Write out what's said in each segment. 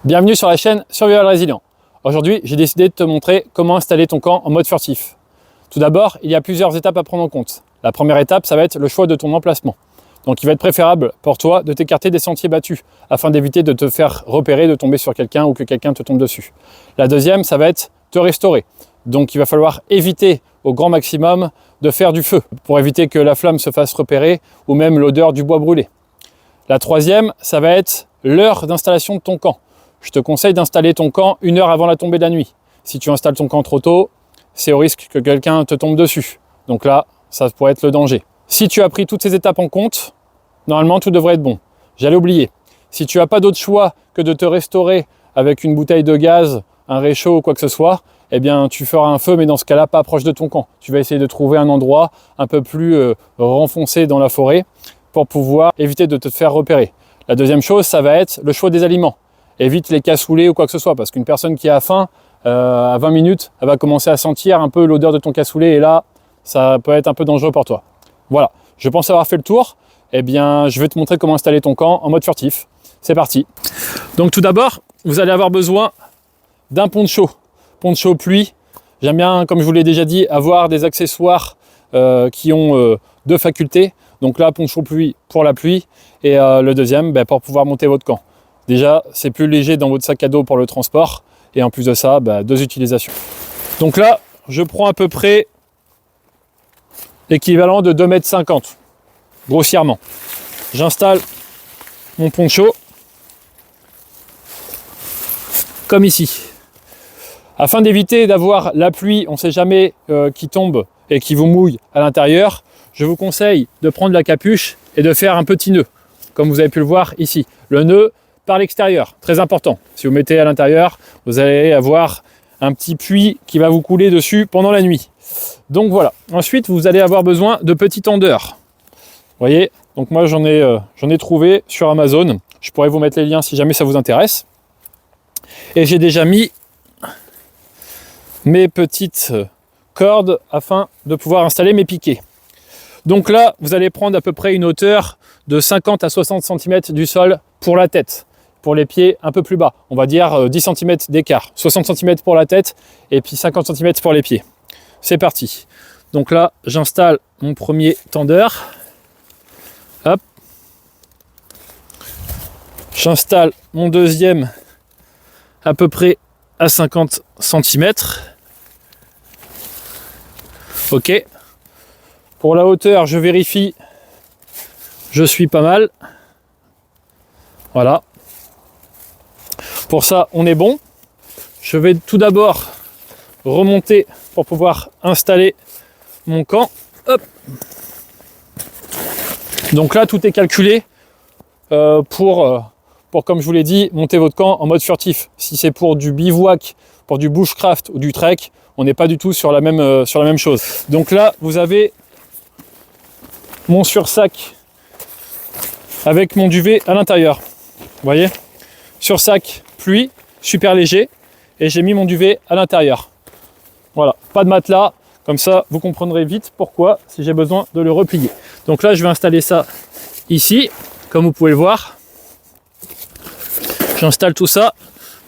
Bienvenue sur la chaîne Survival Résilient. Aujourd'hui, j'ai décidé de te montrer comment installer ton camp en mode furtif. Tout d'abord, il y a plusieurs étapes à prendre en compte. La première étape, ça va être le choix de ton emplacement. Donc il va être préférable pour toi de t'écarter des sentiers battus afin d'éviter de te faire repérer, de tomber sur quelqu'un ou que quelqu'un te tombe dessus. La deuxième, ça va être te restaurer. Donc il va falloir éviter au grand maximum de faire du feu pour éviter que la flamme se fasse repérer ou même l'odeur du bois brûlé. La troisième, ça va être l'heure d'installation de ton camp. Je te conseille d'installer ton camp 1 heure avant la tombée de la nuit. Si tu installes ton camp trop tôt, c'est au risque que quelqu'un te tombe dessus. Donc là, ça pourrait être le danger. Si tu as pris toutes ces étapes en compte, normalement tout devrait être bon. J'allais oublier. Si tu n'as pas d'autre choix que de te restaurer avec une bouteille de gaz, un réchaud ou quoi que ce soit, eh bien tu feras un feu, mais dans ce cas-là, pas proche de ton camp. Tu vas essayer de trouver un endroit un peu plus renfoncé dans la forêt pour pouvoir éviter de te faire repérer. La deuxième chose, ça va être le choix des aliments. Évite les cassoulets ou quoi que ce soit, parce qu'une personne qui a faim, à 20 minutes, elle va commencer à sentir un peu l'odeur de ton cassoulet et là, ça peut être un peu dangereux pour toi. Voilà, je pense avoir fait le tour. Eh bien, je vais te montrer comment installer ton camp en mode furtif. C'est parti. Donc tout d'abord, vous allez avoir besoin d'un poncho. Poncho pluie. J'aime bien, comme je vous l'ai déjà dit, avoir des accessoires qui ont deux facultés. Donc là, poncho pluie pour la pluie et le deuxième pour pouvoir monter votre camp. Déjà, c'est plus léger dans votre sac à dos pour le transport. Et en plus de ça, 2 utilisations. Donc là, je prends à peu près l'équivalent de 2,50 m, grossièrement. J'installe mon poncho, comme ici. Afin d'éviter d'avoir la pluie, on ne sait jamais, qui tombe et qui vous mouille à l'intérieur, je vous conseille de prendre la capuche et de faire un petit nœud, comme vous avez pu le voir ici. Le nœud par l'extérieur, très important. Si vous mettez à l'intérieur, vous allez avoir un petit puits qui va vous couler dessus pendant la nuit. Donc voilà. Ensuite, vous allez avoir besoin de petits tendeurs. Vous voyez, donc moi j'en ai trouvé sur Amazon. Je pourrais vous mettre les liens si jamais ça vous intéresse. Et j'ai déjà mis mes petites cordes afin de pouvoir installer mes piquets. Donc là, vous allez prendre à peu près une hauteur de 50 à 60 cm du sol pour la tête. Pour les pieds un peu plus bas, on va dire 10 cm d'écart. 60 cm pour la tête et puis 50 cm pour les pieds. C'est parti. Donc là, j'installe mon premier tendeur. Hop. J'installe mon deuxième à peu près à 50 cm. Ok. Pour la hauteur, je vérifie. Je suis pas mal. Voilà. Pour ça, on est bon. Je vais tout d'abord remonter pour pouvoir installer mon camp. Hop. Donc là, tout est calculé pour, comme je vous l'ai dit, monter votre camp en mode furtif. Si c'est pour du bivouac, pour du bushcraft ou du trek, on n'est pas du tout sur la même chose. Donc là, vous avez mon sursac avec mon duvet à l'intérieur. Vous voyez, sursac pluie, super léger, et j'ai mis mon duvet à l'intérieur. Voilà, pas de matelas, comme ça vous comprendrez vite pourquoi si j'ai besoin de le replier. Donc là, je vais installer ça ici, comme vous pouvez le voir. J'installe tout ça,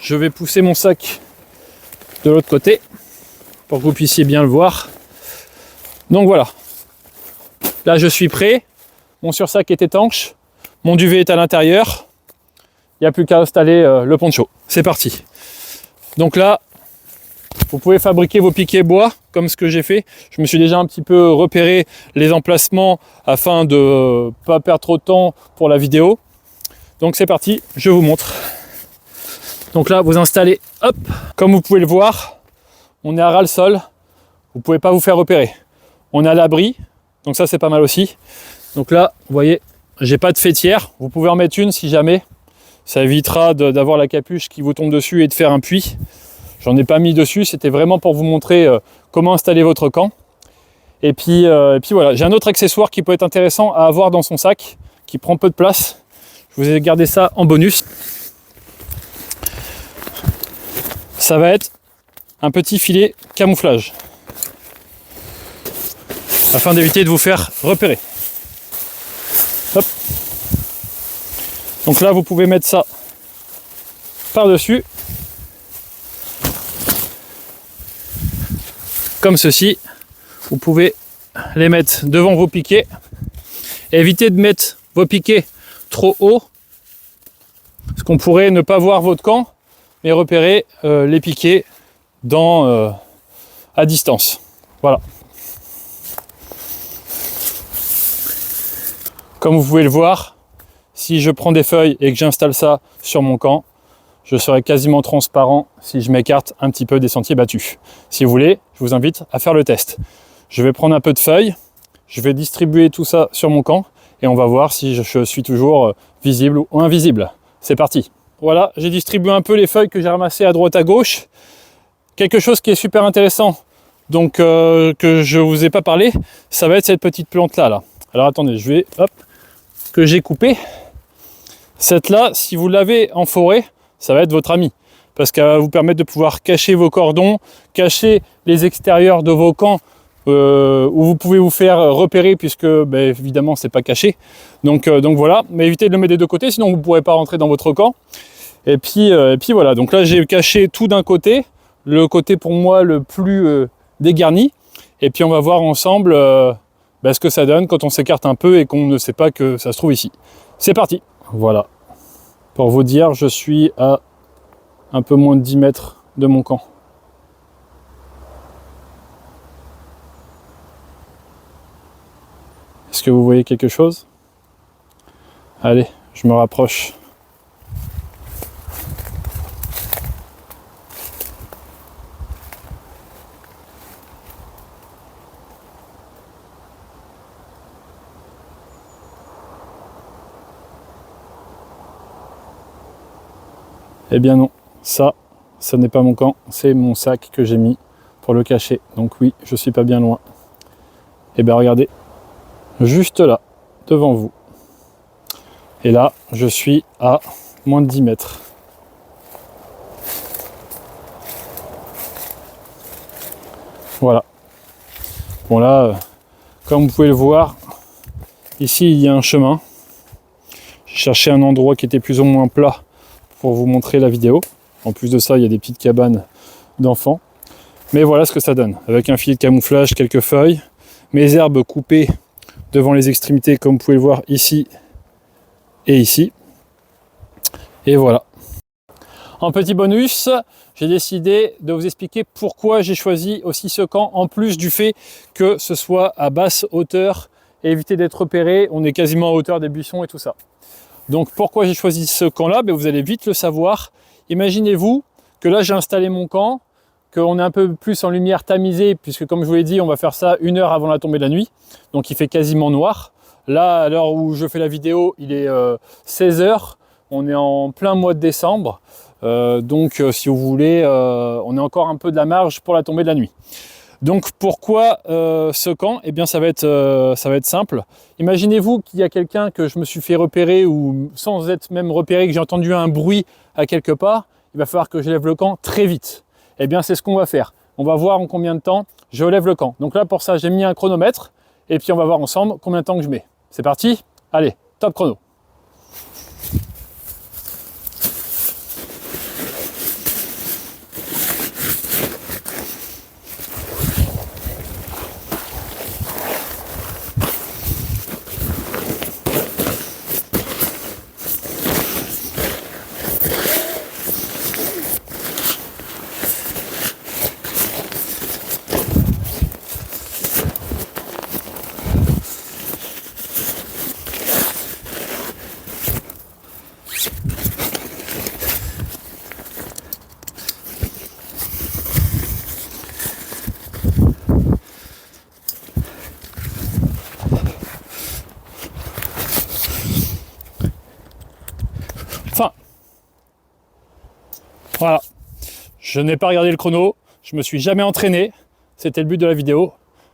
je vais pousser mon sac de l'autre côté pour que vous puissiez bien le voir. Donc voilà, là je suis prêt, mon sursac est étanche, mon duvet est à l'intérieur. Il n'y a plus qu'à installer le poncho. C'est parti. Donc là, vous pouvez fabriquer vos piquets bois comme ce que j'ai fait. Je me suis déjà un petit peu repéré les emplacements afin de ne pas perdre trop de temps pour la vidéo. Donc c'est parti, je vous montre. Donc là, vous installez, hop, comme vous pouvez le voir, on est à ras le sol. Vous ne pouvez pas vous faire repérer. On est à l'abri, donc ça c'est pas mal aussi. Donc là, vous voyez, j'ai pas de faîtière. Vous pouvez en mettre une si jamais. Ça évitera d'avoir la capuche qui vous tombe dessus et de faire un puits. J'en ai pas mis dessus, c'était vraiment pour vous montrer comment installer votre camp. Et puis voilà, j'ai un autre accessoire qui peut être intéressant à avoir dans son sac, qui prend peu de place. Je vous ai gardé ça en bonus. Ça va être un petit filet camouflage, afin d'éviter de vous faire repérer. Hop. Donc là, vous pouvez mettre ça par-dessus, comme ceci. Vous pouvez les mettre devant vos piquets. Évitez de mettre vos piquets trop haut, parce qu'on pourrait ne pas voir votre camp, mais repérer les piquets à distance. Voilà. Comme vous pouvez le voir, si je prends des feuilles et que j'installe ça sur mon camp, je serai quasiment transparent si je m'écarte un petit peu des sentiers battus. Si vous voulez, je vous invite à faire le test. Je vais prendre un peu de feuilles, je vais distribuer tout ça sur mon camp et on va voir si je suis toujours visible ou invisible. C'est parti. Voilà, j'ai distribué un peu les feuilles que j'ai ramassées à droite à gauche. Quelque chose qui est super intéressant, donc que je ne vous ai pas parlé, ça va être cette petite plante là. Alors attendez, je vais, hop, que j'ai coupée. Cette là, si vous l'avez en forêt, ça va être votre ami. Parce qu'elle va vous permettre de pouvoir cacher vos cordons, cacher les extérieurs de vos camps, où vous pouvez vous faire repérer, puisque évidemment c'est pas caché. Donc voilà, mais évitez de le mettre des deux côtés, sinon vous ne pourrez pas rentrer dans votre camp. Et puis voilà, donc là j'ai caché tout d'un côté, le côté pour moi le plus dégarni. Et puis on va voir ensemble ce que ça donne quand on s'écarte un peu et qu'on ne sait pas que ça se trouve ici. C'est parti. Voilà. Pour vous dire, je suis à un peu moins de 10 mètres de mon camp. Est-ce que vous voyez quelque chose? Allez, je me rapproche. Eh bien non, ça n'est pas mon camp, c'est mon sac que j'ai mis pour le cacher. Donc oui, je suis pas bien loin. Et bien regardez, juste là, devant vous. Et là, je suis à moins de 10 mètres. Voilà. Bon là, comme vous pouvez le voir, ici il y a un chemin. J'ai cherché un endroit qui était plus ou moins plat pour vous montrer la vidéo. En plus de ça, il y a des petites cabanes d'enfants. Mais voilà ce que ça donne. Avec un filet de camouflage, quelques feuilles, mes herbes coupées devant les extrémités, comme vous pouvez le voir ici et ici. Et voilà. En petit bonus, j'ai décidé de vous expliquer pourquoi j'ai choisi aussi ce camp, en plus du fait que ce soit à basse hauteur et éviter d'être repéré. On est quasiment à hauteur des buissons et tout ça. Donc pourquoi j'ai choisi ce camp-là? Vous allez vite le savoir. Imaginez-vous que là j'ai installé mon camp, qu'on est un peu plus en lumière tamisée, puisque comme je vous l'ai dit, on va faire ça 1 heure avant la tombée de la nuit. Donc il fait quasiment noir. Là, à l'heure où je fais la vidéo, il est 16 h. On est en plein mois de décembre. Donc si vous voulez, on est encore un peu de la marge pour la tombée de la nuit. Donc pourquoi ce camp? Eh bien ça va être simple. Imaginez-vous qu'il y a quelqu'un que je me suis fait repérer, ou sans être même repéré, que j'ai entendu un bruit à quelque part, il va falloir que je lève le camp très vite. Eh bien c'est ce qu'on va faire. On va voir en combien de temps je lève le camp. Donc là pour ça j'ai mis un chronomètre, et puis on va voir ensemble combien de temps que je mets. C'est parti? Allez, top chrono. Fin. Voilà. Je n'ai pas regardé le chrono, je me suis jamais entraîné, c'était le but de la vidéo.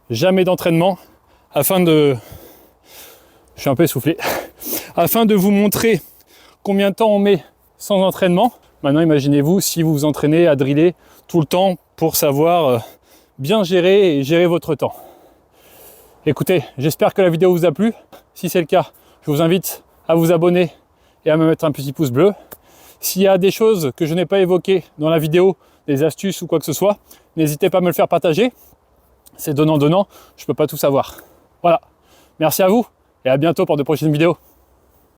Jamais d'entraînement, afin de... Je suis un peu essoufflé. Afin de vous montrer combien de temps on met sans entraînement. Maintenant imaginez-vous si vous vous entraînez à driller tout le temps pour savoir bien gérer et gérer votre temps. Écoutez, j'espère que la vidéo vous a plu. Si c'est le cas, je vous invite à vous abonner et à me mettre un petit pouce bleu. S'il y a des choses que je n'ai pas évoquées dans la vidéo, des astuces ou quoi que ce soit, n'hésitez pas à me le faire partager. C'est donnant-donnant, je ne peux pas tout savoir. Voilà, merci à vous et à bientôt pour de prochaines vidéos.